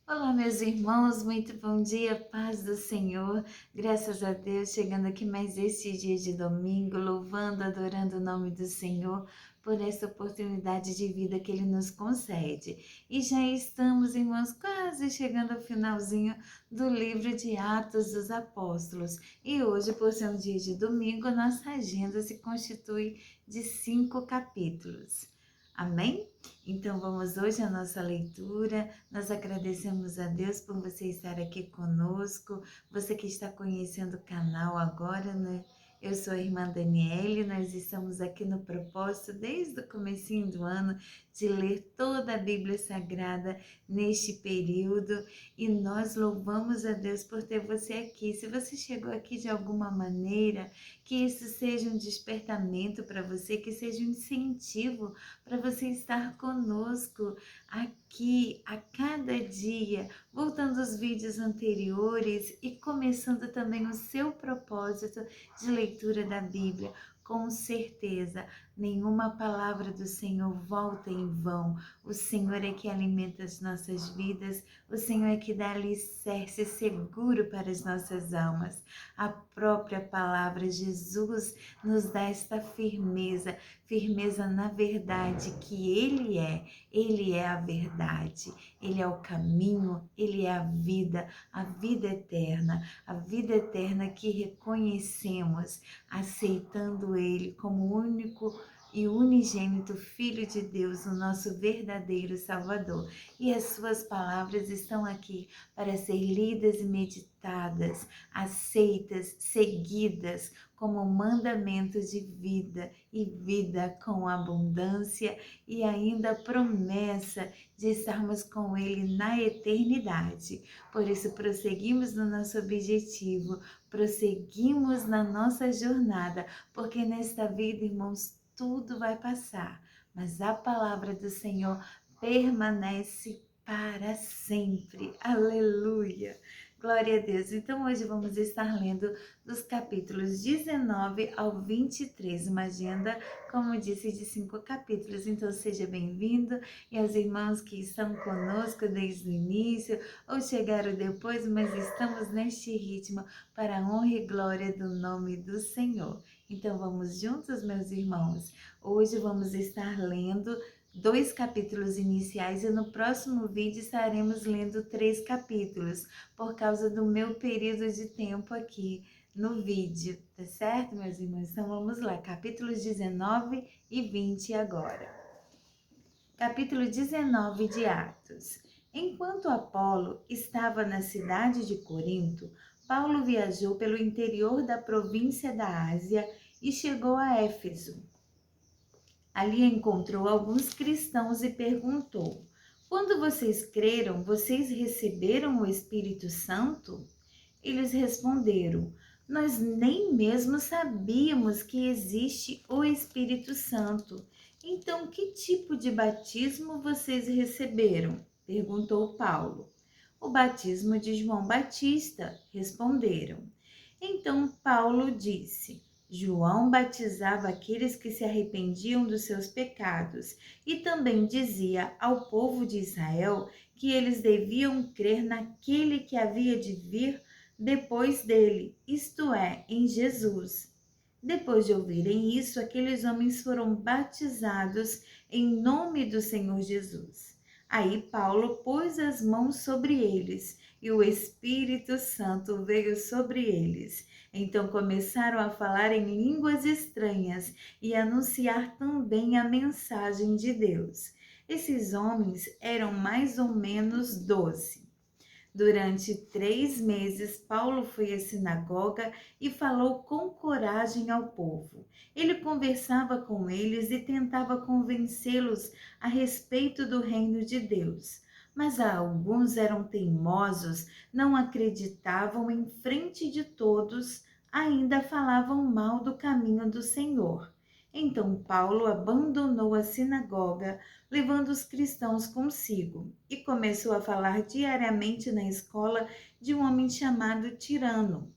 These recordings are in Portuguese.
Olá, meus irmãos, muito bom dia, paz do Senhor. Graças a Deus, chegando aqui mais este dia de domingo, louvando, adorando o nome do Senhor por essa oportunidade de vida que Ele nos concede. E já estamos, irmãos, quase chegando ao finalzinho do livro de Atos dos Apóstolos. E hoje, por ser um dia de domingo, nossa agenda se constitui de 5 capítulos. Amém? Então vamos hoje à nossa leitura. Nós agradecemos a Deus por você estar aqui conosco, você que está conhecendo o canal agora, né? Eu sou a irmã Daniele, nós estamos aqui no propósito, desde o comecinho do ano, de ler toda a Bíblia Sagrada neste período, e nós louvamos a Deus por ter você aqui. Se você chegou aqui de alguma maneira, que isso seja um despertamento para você, que seja um incentivo para você estar conosco aqui a cada dia, voltando os vídeos anteriores e começando também o seu propósito de leitura da Bíblia. Com certeza, nenhuma palavra do Senhor volta em vão. O Senhor é que alimenta as nossas vidas, o Senhor é que dá alicerce seguro para as nossas almas. A própria palavra, Jesus, nos dá esta firmeza, firmeza na verdade que Ele é a verdade, Ele é o caminho, Ele é a vida eterna que reconhecemos, aceitando Ele como o único e unigênito Filho de Deus, o nosso verdadeiro Salvador. E as suas palavras estão aqui para ser lidas e meditadas, aceitas, seguidas como mandamento de vida e vida com abundância, e ainda a promessa de estarmos com Ele na eternidade. Por isso, prosseguimos no nosso objetivo, prosseguimos na nossa jornada, porque nesta vida, irmãos, tudo vai passar, mas a palavra do Senhor permanece para sempre. Aleluia! Glória a Deus. Então hoje vamos estar lendo dos capítulos 19 ao 23, uma agenda, como disse, de 5 capítulos. Então seja bem-vindo, e aos irmãos que estão conosco desde o início ou chegaram depois, mas estamos neste ritmo para a honra e glória do nome do Senhor. Então vamos juntos, meus irmãos. Hoje vamos estar lendo 2 capítulos iniciais e no próximo vídeo estaremos lendo 3 capítulos, por causa do meu período de tempo aqui no vídeo, tá certo, meus irmãos? Então vamos lá, capítulos 19 e 20 agora. Capítulo 19 de Atos. Enquanto Apolo estava na cidade de Corinto, Paulo viajou pelo interior da província da Ásia e chegou a Éfeso. Ali encontrou alguns cristãos e perguntou: quando vocês creram, vocês receberam o Espírito Santo? Eles responderam: nós nem mesmo sabíamos que existe o Espírito Santo. Então, que tipo de batismo vocês receberam? Perguntou Paulo. O batismo de João Batista, responderam. Então Paulo disse: João batizava aqueles que se arrependiam dos seus pecados e também dizia ao povo de Israel que eles deviam crer naquele que havia de vir depois dele, isto é, em Jesus. Depois de ouvirem isso, aqueles homens foram batizados em nome do Senhor Jesus. Aí Paulo pôs as mãos sobre eles e o Espírito Santo veio sobre eles. Então começaram a falar em línguas estranhas e anunciar também a mensagem de Deus. Esses homens eram mais ou menos 12. Durante 3 meses, Paulo foi à sinagoga e falou com coragem ao povo. Ele conversava com eles e tentava convencê-los a respeito do reino de Deus. Mas alguns eram teimosos, não acreditavam, em frente de todos, ainda falavam mal do caminho do Senhor. Então Paulo abandonou a sinagoga, levando os cristãos consigo, e começou a falar diariamente na escola de um homem chamado Tirano.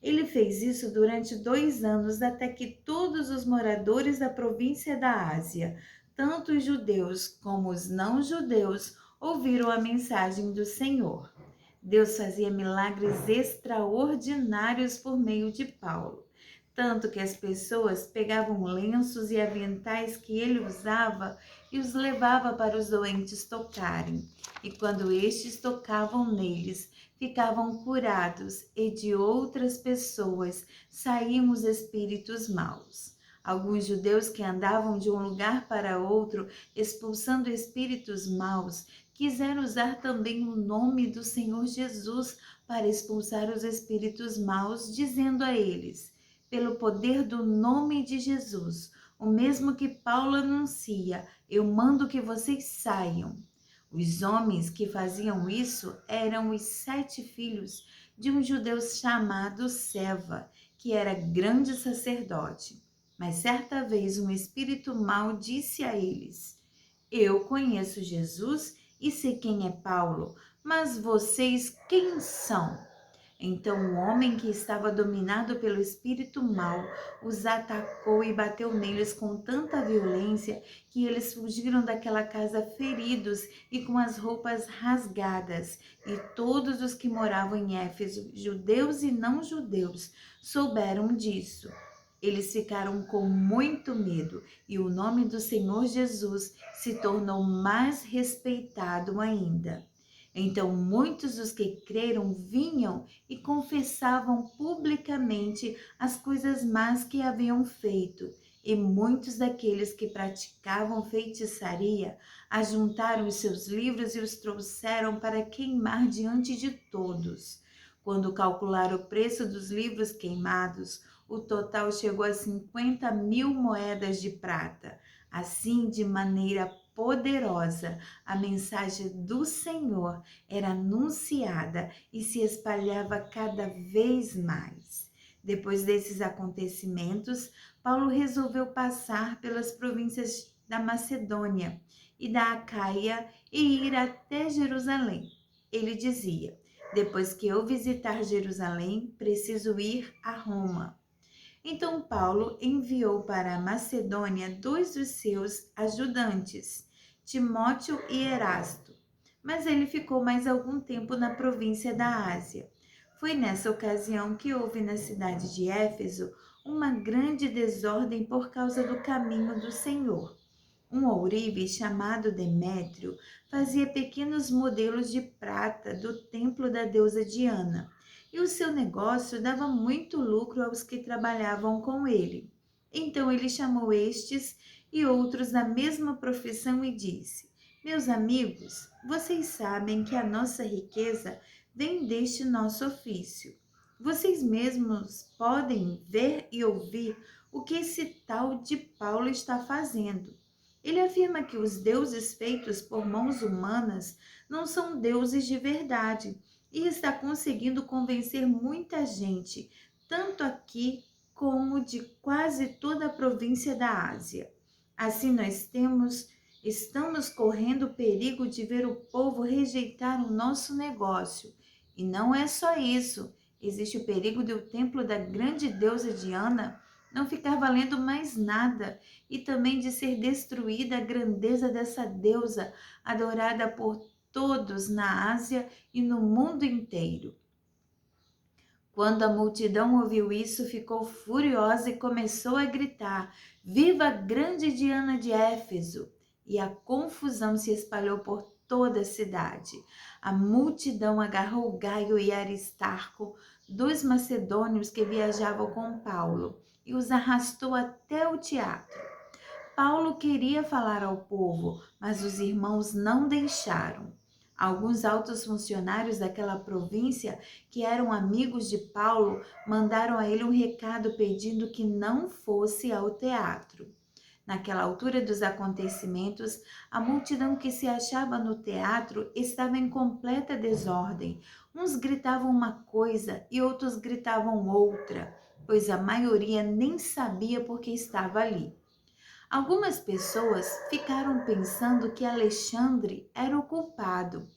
Ele fez isso durante 2 anos, até que todos os moradores da província da Ásia, tanto os judeus como os não-judeus, ouviram a mensagem do Senhor. Deus fazia milagres extraordinários por meio de Paulo, tanto que as pessoas pegavam lenços e aventais que ele usava e os levava para os doentes tocarem. E quando estes tocavam neles, ficavam curados, e de outras pessoas saíam os espíritos maus. Alguns judeus que andavam de um lugar para outro, expulsando espíritos maus, quiseram usar também o nome do Senhor Jesus para expulsar os espíritos maus, dizendo a eles: pelo poder do nome de Jesus, o mesmo que Paulo anuncia, eu mando que vocês saiam. Os homens que faziam isso eram os 7 filhos de um judeu chamado Seva, que era grande sacerdote. Mas certa vez um espírito mau disse a eles: eu conheço Jesus e sei quem é Paulo, mas vocês quem são? Então o homem que estava dominado pelo espírito mau os atacou e bateu neles com tanta violência que eles fugiram daquela casa feridos e com as roupas rasgadas. E todos os que moravam em Éfeso, judeus e não judeus, souberam disso. Eles ficaram com muito medo e o nome do Senhor Jesus se tornou mais respeitado ainda. Então muitos dos que creram vinham e confessavam publicamente as coisas más que haviam feito. E muitos daqueles que praticavam feitiçaria ajuntaram os seus livros e os trouxeram para queimar diante de todos. Quando calcularam o preço dos livros queimados, o total chegou a 50.000 moedas de prata. Assim, de maneira poderosa, a mensagem do Senhor era anunciada e se espalhava cada vez mais. Depois desses acontecimentos, Paulo resolveu passar pelas províncias da Macedônia e da Acaia e ir até Jerusalém. Ele dizia: depois que eu visitar Jerusalém, preciso ir a Roma. Então Paulo enviou para a Macedônia 2 dos seus ajudantes, Timóteo e Erasto, mas ele ficou mais algum tempo na província da Ásia. Foi nessa ocasião que houve na cidade de Éfeso uma grande desordem por causa do caminho do Senhor. Um ourive chamado Demétrio fazia pequenos modelos de prata do templo da deusa Diana, e o seu negócio dava muito lucro aos que trabalhavam com ele. Então ele chamou estes e outros da mesma profissão e disse: meus amigos, vocês sabem que a nossa riqueza vem deste nosso ofício. Vocês mesmos podem ver e ouvir o que esse tal de Paulo está fazendo. Ele afirma que os deuses feitos por mãos humanas não são deuses de verdade e está conseguindo convencer muita gente, tanto aqui como de quase toda a província da Ásia. Assim estamos correndo o perigo de ver o povo rejeitar o nosso negócio. E não é só isso, existe o perigo de o templo da grande deusa Diana não ficar valendo mais nada, e também de ser destruída a grandeza dessa deusa, adorada por todos na Ásia e no mundo inteiro. Quando a multidão ouviu isso, ficou furiosa e começou a gritar: viva a grande Diana de Éfeso! E a confusão se espalhou por toda a cidade. A multidão agarrou Gaio e Aristarco, 2 macedônios que viajavam com Paulo, e os arrastou até o teatro. Paulo queria falar ao povo, mas os irmãos não deixaram. Alguns altos funcionários daquela província, que eram amigos de Paulo, mandaram a ele um recado pedindo que não fosse ao teatro. Naquela altura dos acontecimentos, a multidão que se achava no teatro estava em completa desordem. Uns gritavam uma coisa e outros gritavam outra, pois a maioria nem sabia por que estava ali. Algumas pessoas ficaram pensando que Alexandre era o culpado,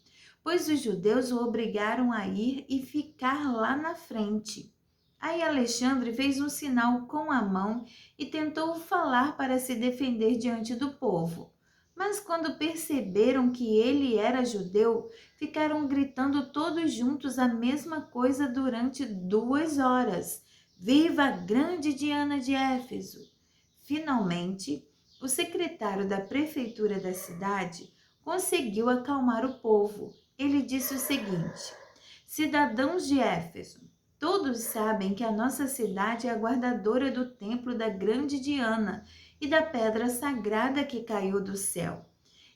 pois os judeus o obrigaram a ir e ficar lá na frente. Aí Alexandre fez um sinal com a mão e tentou falar para se defender diante do povo. Mas quando perceberam que ele era judeu, ficaram gritando todos juntos a mesma coisa durante 2 horas. Viva a grande Diana de Éfeso! Finalmente, o secretário da prefeitura da cidade conseguiu acalmar o povo. Ele disse o seguinte: cidadãos de Éfeso, todos sabem que a nossa cidade é a guardadora do templo da grande Diana e da pedra sagrada que caiu do céu.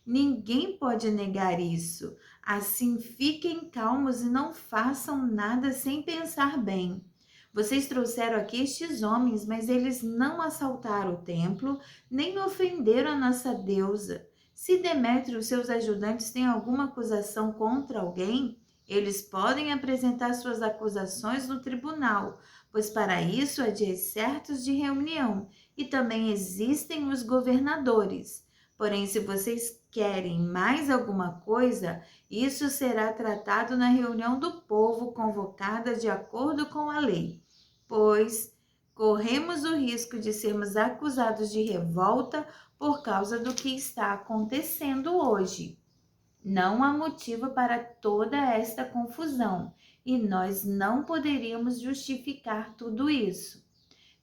Ninguém pode negar isso. Assim, fiquem calmos e não façam nada sem pensar bem. Vocês trouxeram aqui estes homens, mas eles não assaltaram o templo, nem ofenderam a nossa deusa. Se Demétrio e os seus ajudantes têm alguma acusação contra alguém, eles podem apresentar suas acusações no tribunal, pois para isso há dias certos de reunião, e também existem os governadores. Porém, se vocês querem mais alguma coisa, isso será tratado na reunião do povo convocada de acordo com a lei, pois corremos o risco de sermos acusados de revolta por causa do que está acontecendo hoje. Não há motivo para toda esta confusão e nós não poderíamos justificar tudo isso.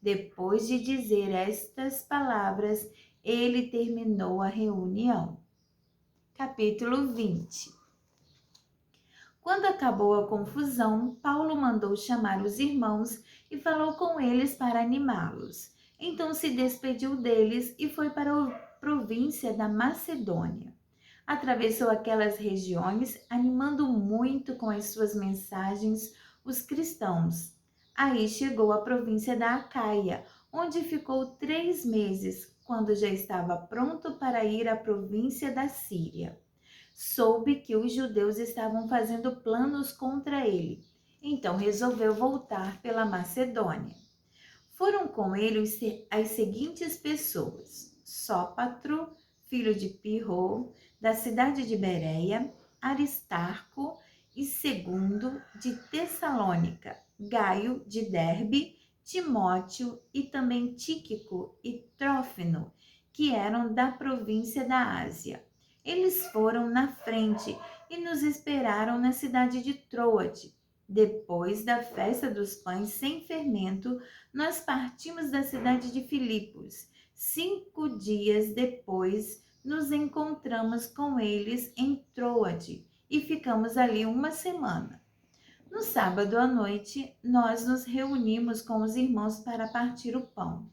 Depois de dizer estas palavras, ele terminou a reunião. Capítulo 20. Quando acabou a confusão, Paulo mandou chamar os irmãos e falou com eles para animá-los. Então se despediu deles e foi para a província da Macedônia. Atravessou aquelas regiões, animando muito com as suas mensagens os cristãos. Aí chegou à província da Acaia, onde ficou 3 meses, quando já estava pronto para ir à província da Síria. Soube que os judeus estavam fazendo planos contra ele, então resolveu voltar pela Macedônia. Foram com ele as seguintes pessoas: Sópatro, filho de Pirro, da cidade de Bereia, Aristarco e Segundo de Tessalônica, Gaio de Derbe, Timóteo e também Tíquico e Trófimo, que eram da província da Ásia. Eles foram na frente e nos esperaram na cidade de Troade. Depois da festa dos pães sem fermento, nós partimos da cidade de Filipos. 5 dias depois, nos encontramos com eles em Troade e ficamos ali 1 semana. No sábado à noite, nós nos reunimos com os irmãos para partir o pão.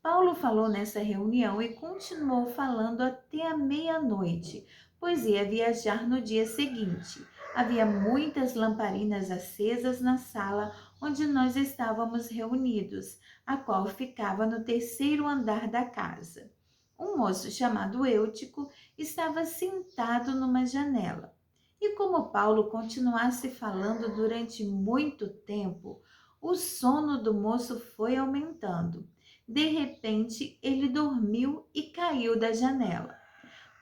Paulo falou nessa reunião e continuou falando até a meia-noite, pois ia viajar no dia seguinte. Havia muitas lamparinas acesas na sala onde nós estávamos reunidos, a qual ficava no 3º andar da casa. Um moço chamado Eutico estava sentado numa janela. E como Paulo continuasse falando durante muito tempo, o sono do moço foi aumentando. De repente, ele dormiu e caiu da janela.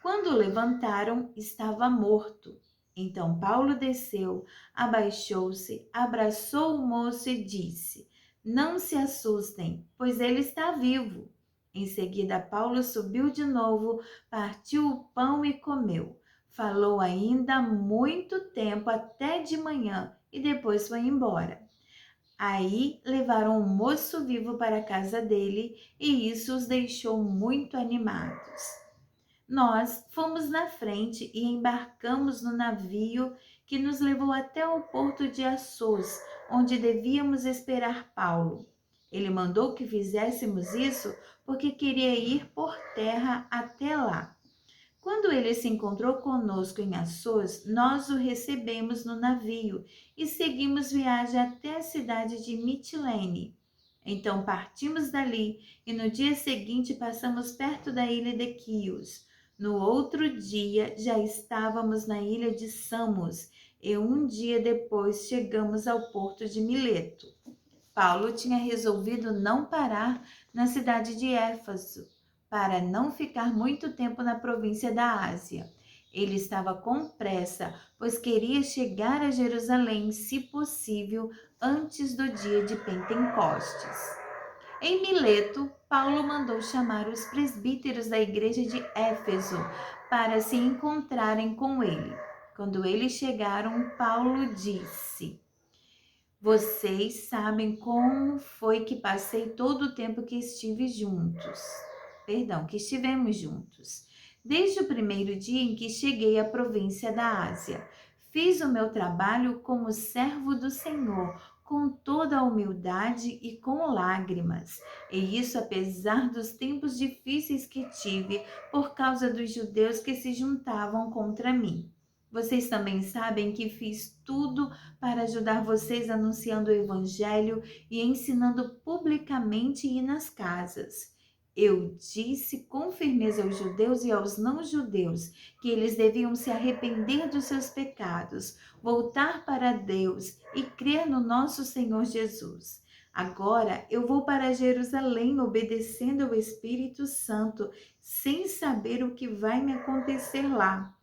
Quando o levantaram, estava morto. Então Paulo desceu, abaixou-se, abraçou o moço e disse: Não se assustem, pois ele está vivo. Em seguida, Paulo subiu de novo, partiu o pão e comeu. Falou ainda muito tempo até de manhã e depois foi embora. Aí levaram o moço vivo para a casa dele e isso os deixou muito animados. Nós fomos na frente e embarcamos no navio que nos levou até o porto de Assos, onde devíamos esperar Paulo. Ele mandou que fizéssemos isso porque queria ir por terra até lá. Quando ele se encontrou conosco em Assos, nós o recebemos no navio e seguimos viagem até a cidade de Mitilene. Então partimos dali e no dia seguinte passamos perto da ilha de Quios. No outro dia já estávamos na ilha de Samos e um dia depois chegamos ao porto de Mileto. Paulo tinha resolvido não parar na cidade de Éfeso, para não ficar muito tempo na província da Ásia. Ele estava com pressa, pois queria chegar a Jerusalém, se possível, antes do dia de Pentecostes. Em Mileto, Paulo mandou chamar os presbíteros da igreja de Éfeso para se encontrarem com ele. Quando eles chegaram, Paulo disse: Vocês sabem como foi que passei todo o tempo que que estivemos juntos. Desde o primeiro dia em que cheguei à província da Ásia, fiz o meu trabalho como servo do Senhor, com toda a humildade e com lágrimas. E isso apesar dos tempos difíceis que tive por causa dos judeus que se juntavam contra mim. Vocês também sabem que fiz tudo para ajudar vocês anunciando o Evangelho e ensinando publicamente e nas casas. Eu disse com firmeza aos judeus e aos não-judeus que eles deviam se arrepender dos seus pecados, voltar para Deus e crer no nosso Senhor Jesus. Agora eu vou para Jerusalém obedecendo ao Espírito Santo, sem saber o que vai me acontecer lá.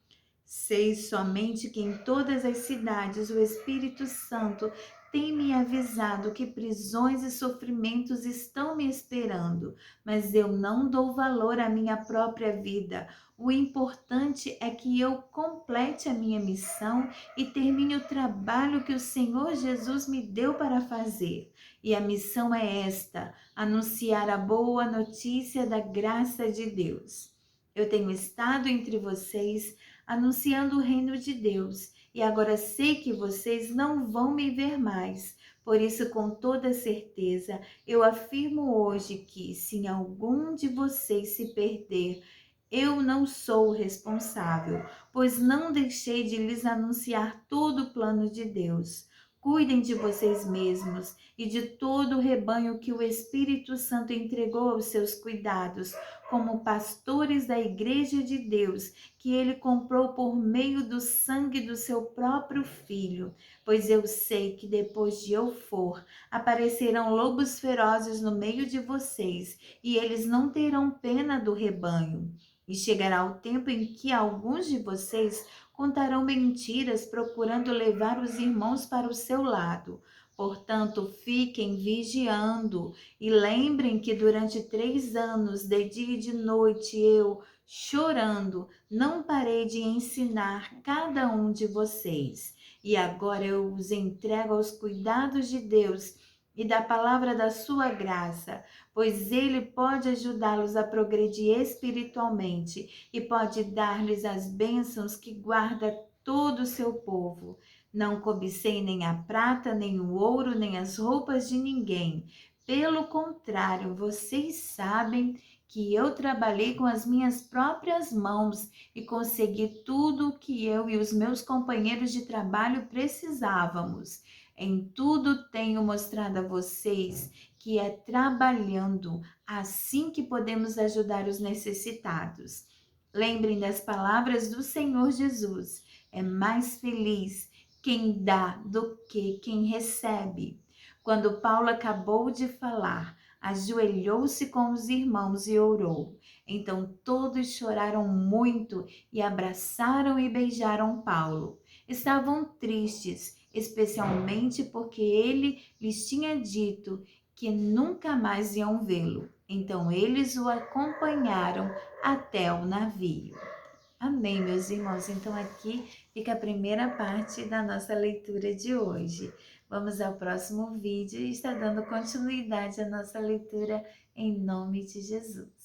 Sei somente que em todas as cidades o Espírito Santo tem me avisado que prisões e sofrimentos estão me esperando, mas eu não dou valor à minha própria vida. O importante é que eu complete a minha missão e termine o trabalho que o Senhor Jesus me deu para fazer. E a missão é esta: anunciar a boa notícia da graça de Deus. Eu tenho estado entre vocês anunciando o reino de Deus, e agora sei que vocês não vão me ver mais. Por isso, com toda certeza, eu afirmo hoje que, se algum de vocês se perder, eu não sou o responsável, pois não deixei de lhes anunciar todo o plano de Deus. Cuidem de vocês mesmos e de todo o rebanho que o Espírito Santo entregou aos seus cuidados, como pastores da Igreja de Deus, que ele comprou por meio do sangue do seu próprio Filho. Pois eu sei que depois de eu for, aparecerão lobos ferozes no meio de vocês, e eles não terão pena do rebanho. E chegará o tempo em que alguns de vocês contarão mentiras procurando levar os irmãos para o seu lado. Portanto, fiquem vigiando e lembrem que durante 3 anos, de dia e de noite, eu, chorando, não parei de ensinar cada um de vocês. E agora eu os entrego aos cuidados de Deus e da palavra da sua graça, pois ele pode ajudá-los a progredir espiritualmente e pode dar-lhes as bênçãos que guarda todo o seu povo. Não cobicei nem a prata, nem o ouro, nem as roupas de ninguém. Pelo contrário, vocês sabem que eu trabalhei com as minhas próprias mãos e consegui tudo o que eu e os meus companheiros de trabalho precisávamos. Em tudo tenho mostrado a vocês que é trabalhando assim que podemos ajudar os necessitados. Lembrem das palavras do Senhor Jesus: é mais feliz quem dá do que quem recebe. Quando Paulo acabou de falar, ajoelhou-se com os irmãos e orou. Então todos choraram muito e abraçaram e beijaram Paulo. Estavam tristes, especialmente porque ele lhes tinha dito que nunca mais iam vê-lo. Então eles o acompanharam até o navio. Amém, meus irmãos. Então aqui fica a primeira parte da nossa leitura de hoje. Vamos ao próximo vídeo e está dando continuidade à nossa leitura em nome de Jesus.